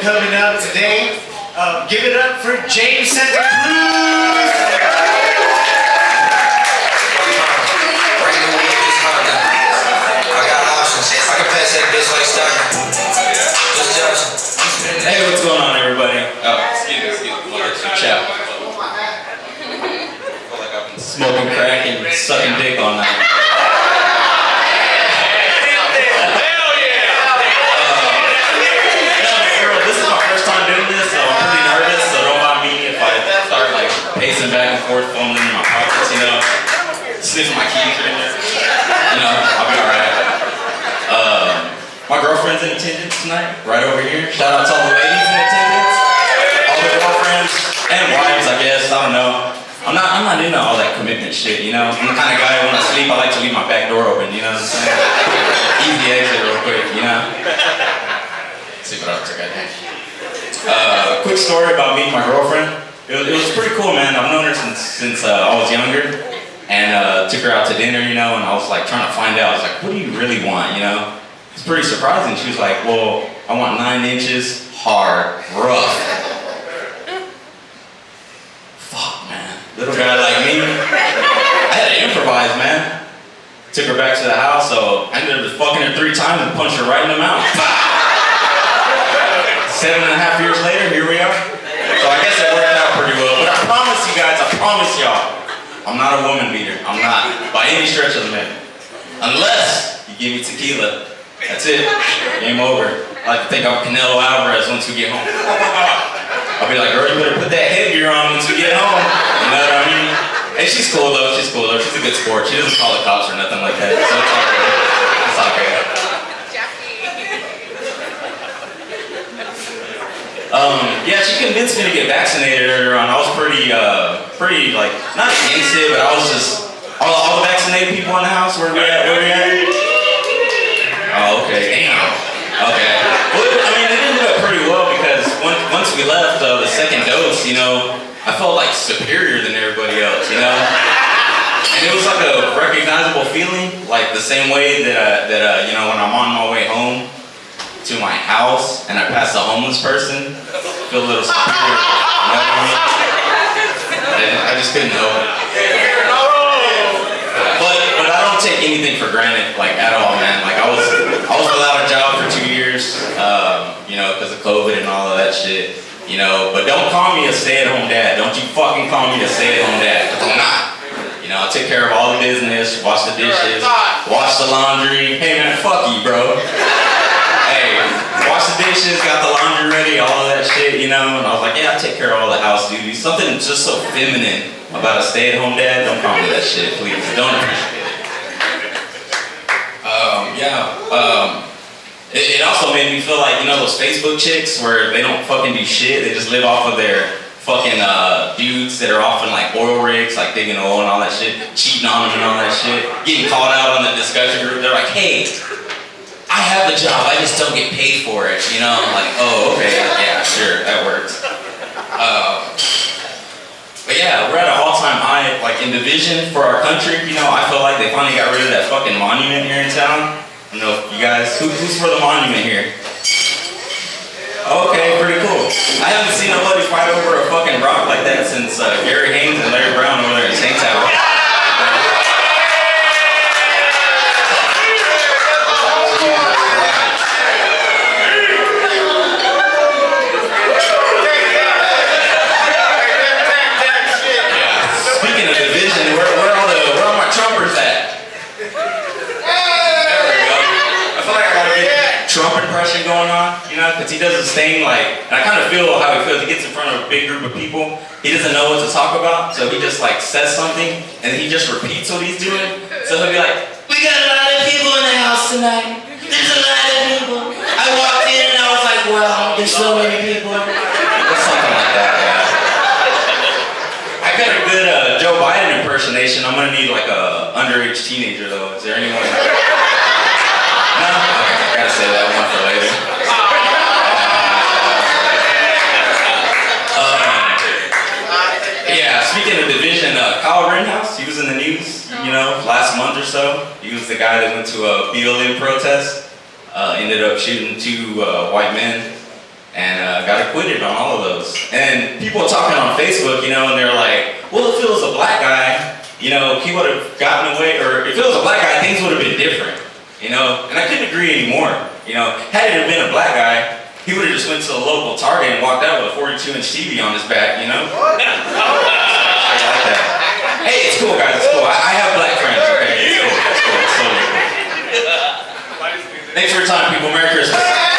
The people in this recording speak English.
coming up today. Give it up for James Santa Cruz. Hey, what's going on, everybody? Oh, excuse me. Ciao. I feel like I've been smoking crack and sucking dick all night. Hell yeah! Girl, this is my first time doing this, so I'm pretty nervous, so don't mind me if I start like pacing back and forth, fumbling in my pockets, you know, sniffing my keys right there. You know, I'll be alright. My girlfriend's in attendance tonight, right over here. Shout out to all the ladies in attendance, all the girlfriends and wives, I guess. I don't know. I'm not into all that commitment shit, you know. I'm the kind of guy when I sleep, I like to leave my back door open, you know what I'm saying? Easy exit real quick, you know. Let's see what else I got here. Quick story about me and my girlfriend. It was pretty cool, man. I've known her since I was younger, and took her out to dinner, you know. And I was like trying to find out. I was like, what do you really want, you know? It's pretty surprising. She was like, well, I want 9 inches, hard, rough. Fuck, man. Little guy like me, I had to improvise, man. Took her back to the house, so I ended up fucking her 3 times and punched her right in the mouth. 7.5 years later, here we are. So I guess it worked out pretty well. But I promise you guys, I promise y'all, I'm not a woman beater. I'm not, by any stretch of the matter. Unless you give me tequila. That's it. Game over. I like to think I'm Canelo Alvarez once we get home. I'll be like, girl, you better put that headgear on once we get home. You know what I mean? Hey, she's cool though. She's cool though. She's a good sport. She doesn't call the cops or nothing like that. So it's all good. It's all good. Yeah, she convinced me to get vaccinated earlier on. I was pretty like, not against it, but I was just, all the vaccinated people in the house, where we at? Oh, okay, damn. Okay. Well, I mean, it ended up pretty well because once we left the second dose, you know, I felt like superior than everybody else, you know? And it was like a recognizable feeling, like the same way that you know, when I'm on my way home to my house and I pass a homeless person, I feel a little superior, you know what I mean? I just couldn't help it. But I don't take anything for granted, like, at all, man. Like, I was without a job for 2 years, you know, because of COVID and all of that shit, you know. But don't call me a stay-at-home dad. Don't you fucking call me a stay-at-home dad, because I'm not. You know, I take care of all the business, wash the dishes, wash the laundry. Hey, man, fuck you, bro. Hey, wash the dishes, got the laundry ready, all of that shit, you know. And I was like, yeah, I take care of all the house duties. Something just so feminine about a stay-at-home dad. Don't call me that shit, please. Don't appreciate it. It also made me feel like, you know, those Facebook chicks where they don't fucking do shit. They just live off of their fucking dudes that are often like oil rigs, like digging oil and all that shit, cheating on them and all that shit, getting called out on the discussion group. They're like, hey, I have a job, I just don't get paid for it, you know? I'm like, oh, okay, yeah, sure, that works. But yeah, we're at an all-time high, like in division for our country. You know, I feel like they finally got rid of that fucking monument here in town. I don't know if you guys, who's for the monument here? Okay, pretty cool. I haven't seen nobody fight over a fucking rock like that since Gary Haynes and Larry Brown over there in St. Tower. Trump impression going on, you know, because he does this thing like, and I kind of feel how he feels. He gets in front of a big group of people, he doesn't know what to talk about, so he just like says something, and he just repeats what he's doing. So he'll be like, we got a lot of people in the house tonight. There's a lot of people. I walked in and I was like, wow, there's so many people. Or something like that, yeah. I got a good Joe Biden impersonation. I'm gonna need like a underage teenager though. Is there anyone? No? Okay, I gotta say that one for later. Yeah, speaking of division, Kyle Rittenhouse, he was in the news, you know, last month or so. He was the guy that went to a BLM protest, ended up shooting 2 white men. and got acquitted on all of those. And people talking on Facebook, you know, and they're like, well, if it was a black guy, you know, he would have gotten away, or if it was a black guy, things would have been different, you know. And I couldn't agree anymore. You know, had it have been a black guy, he would have just went to the local Target and walked out with a 42-inch TV on his back, you know. I like that. Hey, it's cool, guys. It's cool. I have black friends. Okay, it's cool. It's cool. It's totally cool. Thanks for your time, people. Merry Christmas.